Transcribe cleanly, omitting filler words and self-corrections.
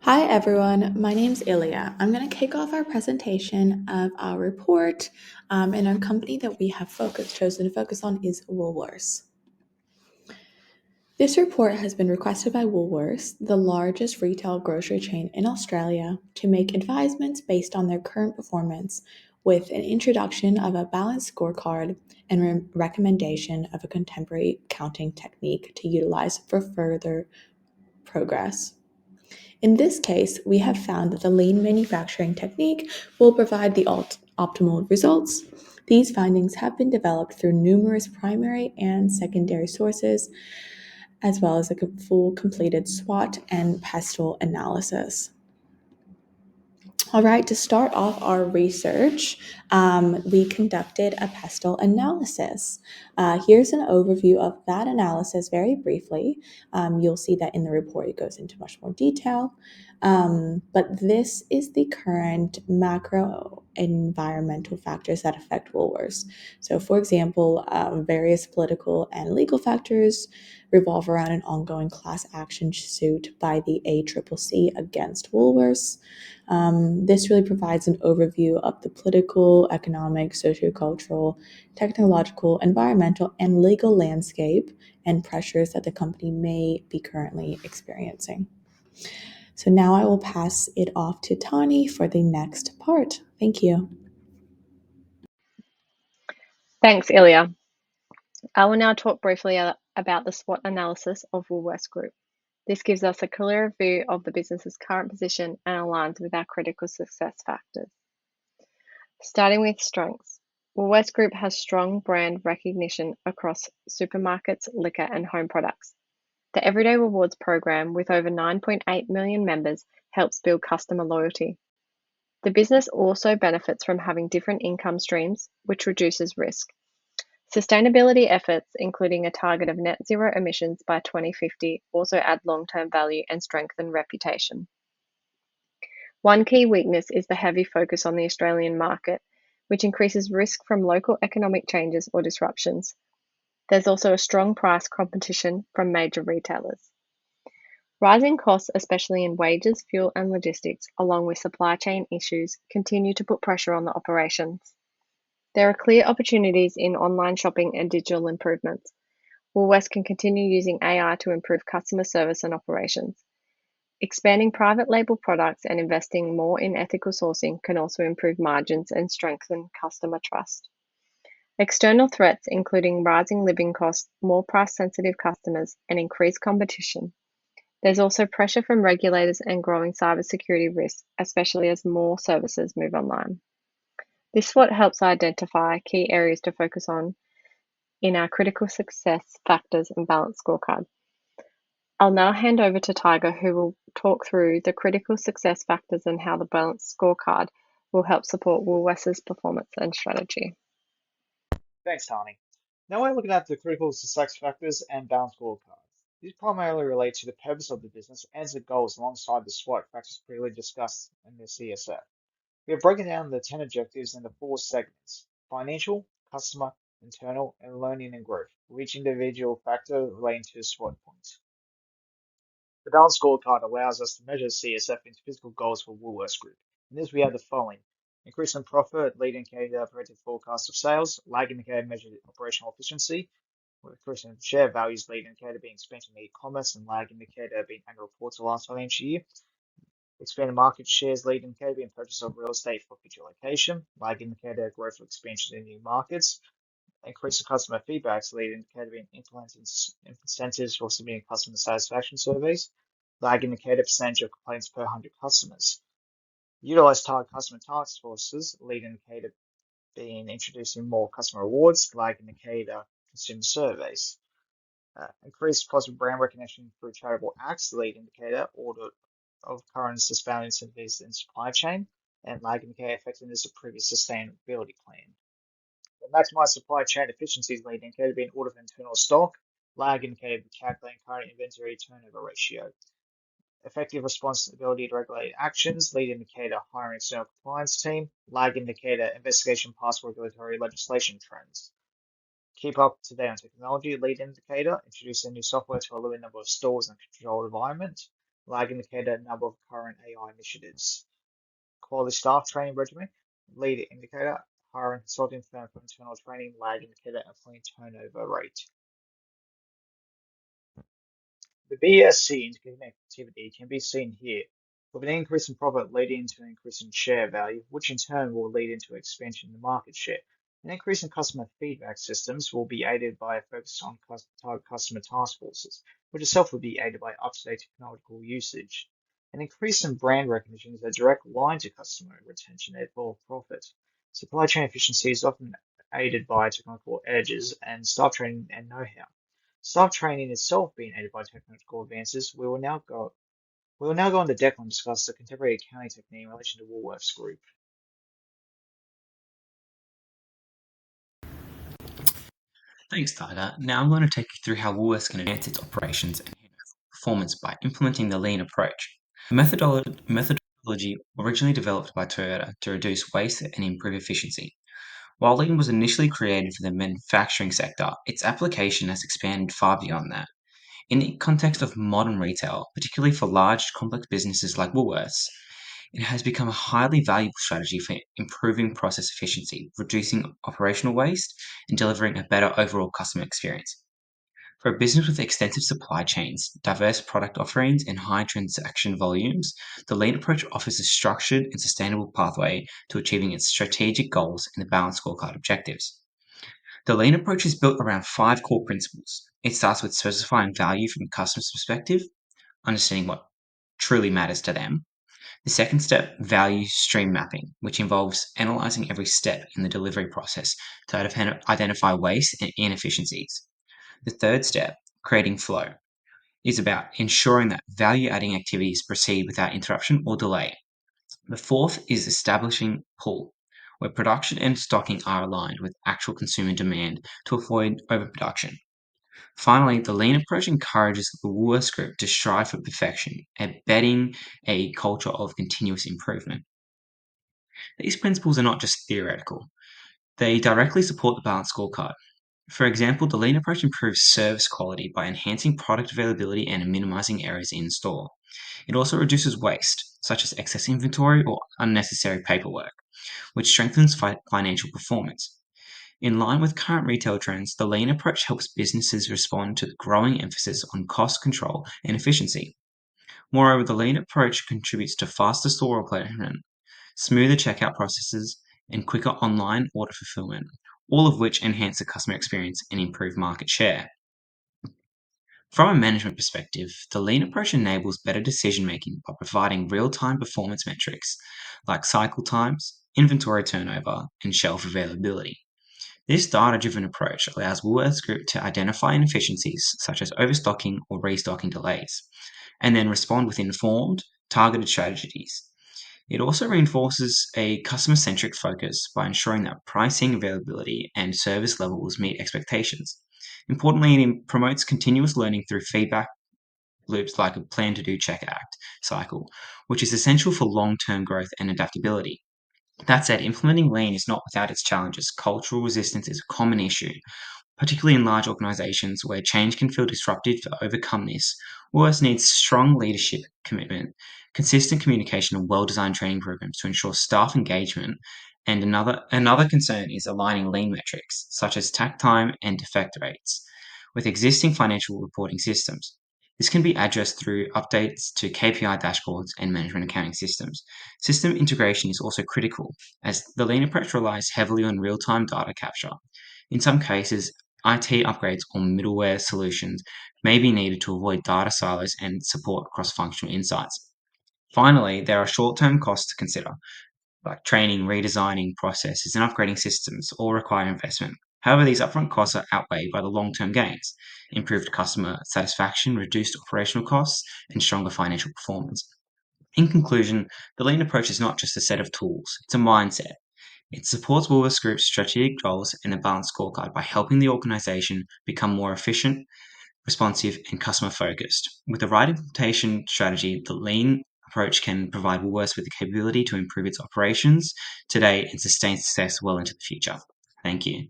Hi everyone, my name's Ilya. I'm going to kick off our presentation of our report, and our company that we have chosen to focus on is Woolworths. This report has been requested by Woolworths, the largest retail grocery chain in Australia, to make advisements based on their current performance with an introduction of a balanced scorecard and recommendation of a contemporary counting technique to utilize for further progress. In this case, we have found that the lean manufacturing technique will provide the optimal results. These findings have been developed through numerous primary and secondary sources, as well as a full completed SWOT and PESTLE analysis. All right, to start off our research, we conducted a PESTLE analysis. Here's an overview of that analysis very briefly. You'll see that in the report it goes into much more detail. But this is the current macro environmental factors that affect Woolworths. So, for example, various political and legal factors revolve around an ongoing class action suit by the ACCC against Woolworths. This really provides an overview of the political, economic, sociocultural, technological, environmental, and legal landscape and pressures that the company may be currently experiencing. So now I will pass it off to Tani for the next part. Thank you. Thanks, Ilya. I will now talk briefly about the SWOT analysis of Woolworths Group. This gives us a clearer view of the business's current position and aligns with our critical success factors. Starting with strengths, Woolworths Group has strong brand recognition across supermarkets, liquor, and home products. The Everyday Rewards program, with over 9.8 million members, helps build customer loyalty. The business also benefits from having different income streams, which reduces risk. Sustainability efforts, including a target of net zero emissions by 2050, also add long-term value and strengthen reputation. One key weakness is the heavy focus on the Australian market, which increases risk from local economic changes or disruptions. There's also a strong price competition from major retailers. Rising costs, especially in wages, fuel, and logistics, along with supply chain issues, continue to put pressure on the operations. There are clear opportunities in online shopping and digital improvements. Woolworths can continue using AI to improve customer service and operations. Expanding private label products and investing more in ethical sourcing can also improve margins and strengthen customer trust. External threats, including rising living costs, more price-sensitive customers, and increased competition. There's also pressure from regulators and growing cybersecurity risks, especially as more services move online. This SWOT helps identify key areas to focus on in our critical success factors and balance scorecard. I'll now hand over to Tiger, who will talk through the critical success factors and how the balance scorecard will help support Woolworths' performance and strategy. Thanks, Tani. Now we're looking at the critical success factors and balance scorecards. These primarily relate to the purpose of the business and the goals alongside the SWOT factors previously discussed in the CSF. We have broken down the 10 objectives into 4 segments: financial, customer, internal, and learning and growth, with each individual factor relating to the SWOT points. The balance scorecard allows us to measure CSF into physical goals for Woolworths Group. In this, we have the following: increase in profit, lead indicator, predicted forecast of sales, lag indicator, measured operational efficiency, increase in share values, lead indicator being expansion in e-commerce, and lag indicator being annual reports of last financial year. Expanded market shares, lead indicator being purchase of real estate for future location, lag indicator, growth or expansion in new markets. Increase the customer feedback, lead indicator being implementing incentives for submitting customer satisfaction surveys. Lag indicator, percentage of complaints per 100 customers. Utilize target customer task forces, lead indicator being introducing more customer rewards. Lag indicator, consumer surveys. Increase positive brand recognition through charitable acts, lead indicator, audit of current suspended incentives in supply chain, and lag indicator, effectiveness of previous sustainability plan. Maximize supply chain efficiencies, lead indicator being order of internal stock, lag indicator calculating current inventory turnover ratio. Effective responsibility to regulated actions, lead indicator hiring external compliance team, lag indicator investigation past regulatory legislation trends. Keep up to date on technology, lead indicator, introduce a new software to a limited number of stores and controlled environment. lag indicator, number of current AI initiatives. Quality staff training regimen, lead indicator, hiring consulting firm for internal training, lag indicator, employee turnover rate. The BSC indicating activity can be seen here, with an increase in profit leading to an increase in share value, which in turn will lead into expansion in the market share. An increase in customer feedback systems will be aided by a focus on target customer task forces, which itself will be aided by up-to-date technological usage. An increase in brand recognition is a direct line to customer retention, therefore profit. Supply chain efficiency is often aided by technological edges and staff training and know-how. Staff training itself being aided by technological advances, we will now go on to Declan and discuss the contemporary accounting technique in relation to Woolworths Group. Thanks, Tiger. Now I'm going to take you through how Woolworths can enhance its operations and performance by implementing the lean approach. A methodology originally developed by Toyota to reduce waste and improve efficiency. While lean was initially created for the manufacturing sector, its application has expanded far beyond that. In the context of modern retail, particularly for large, complex businesses like Woolworths, it has become a highly valuable strategy for improving process efficiency, reducing operational waste, and delivering a better overall customer experience. For a business with extensive supply chains, diverse product offerings, and high transaction volumes, the lean approach offers a structured and sustainable pathway to achieving its strategic goals and the balanced scorecard objectives. The lean approach is built around 5 core principles. It starts with specifying value from the customer's perspective, understanding what truly matters to them. The second step, value stream mapping, which involves analyzing every step in the delivery process to identify waste and inefficiencies. The third step, creating flow, is about ensuring that value-adding activities proceed without interruption or delay. The fourth is establishing pull, where production and stocking are aligned with actual consumer demand to avoid overproduction. Finally, the lean approach encourages the Woolworths Group to strive for perfection, embedding a culture of continuous improvement. These principles are not just theoretical, they directly support the balanced scorecard. For example, the lean approach improves service quality by enhancing product availability and minimizing errors in store. It also reduces waste, such as excess inventory or unnecessary paperwork, which strengthens financial performance. In line with current retail trends, the lean approach helps businesses respond to the growing emphasis on cost control and efficiency. Moreover, the lean approach contributes to faster store replenishment, smoother checkout processes, and quicker online order fulfillment, all of which enhance the customer experience and improve market share. From a management perspective, the lean approach enables better decision making by providing real-time performance metrics like cycle times, inventory turnover, and shelf availability. This data-driven approach allows Woolworths Group to identify inefficiencies such as overstocking or restocking delays, and then respond with informed, targeted strategies. It also reinforces a customer-centric focus by ensuring that pricing, availability, and service levels meet expectations. Importantly, it promotes continuous learning through feedback loops like a plan to do check act cycle, which is essential for long-term growth and adaptability. That said, implementing lean is not without its challenges. Cultural resistance is a common issue, particularly in large organizations where change can feel disruptive. To overcome this, Woolworths needs strong leadership commitment, consistent communication, and well-designed training programs to ensure staff engagement. And another concern is aligning lean metrics, such as takt time and defect rates, with existing financial reporting systems. This can be addressed through updates to KPI dashboards and management accounting systems. System integration is also critical, as the lean approach relies heavily on real-time data capture. In some cases, IT upgrades or middleware solutions may be needed to avoid data silos and support cross-functional insights. Finally, there are short-term costs to consider, like training, redesigning processes, and upgrading systems all require investment. However, these upfront costs are outweighed by the long-term gains: improved customer satisfaction, reduced operational costs, and stronger financial performance. In conclusion, the lean approach is not just a set of tools, it's a mindset. It supports Woolworths Group's strategic goals and a balanced scorecard by helping the organization become more efficient, responsive, and customer-focused. With the right implementation strategy, the lean approach can provide Woolworths with the capability to improve its operations today and sustain success well into the future. Thank you.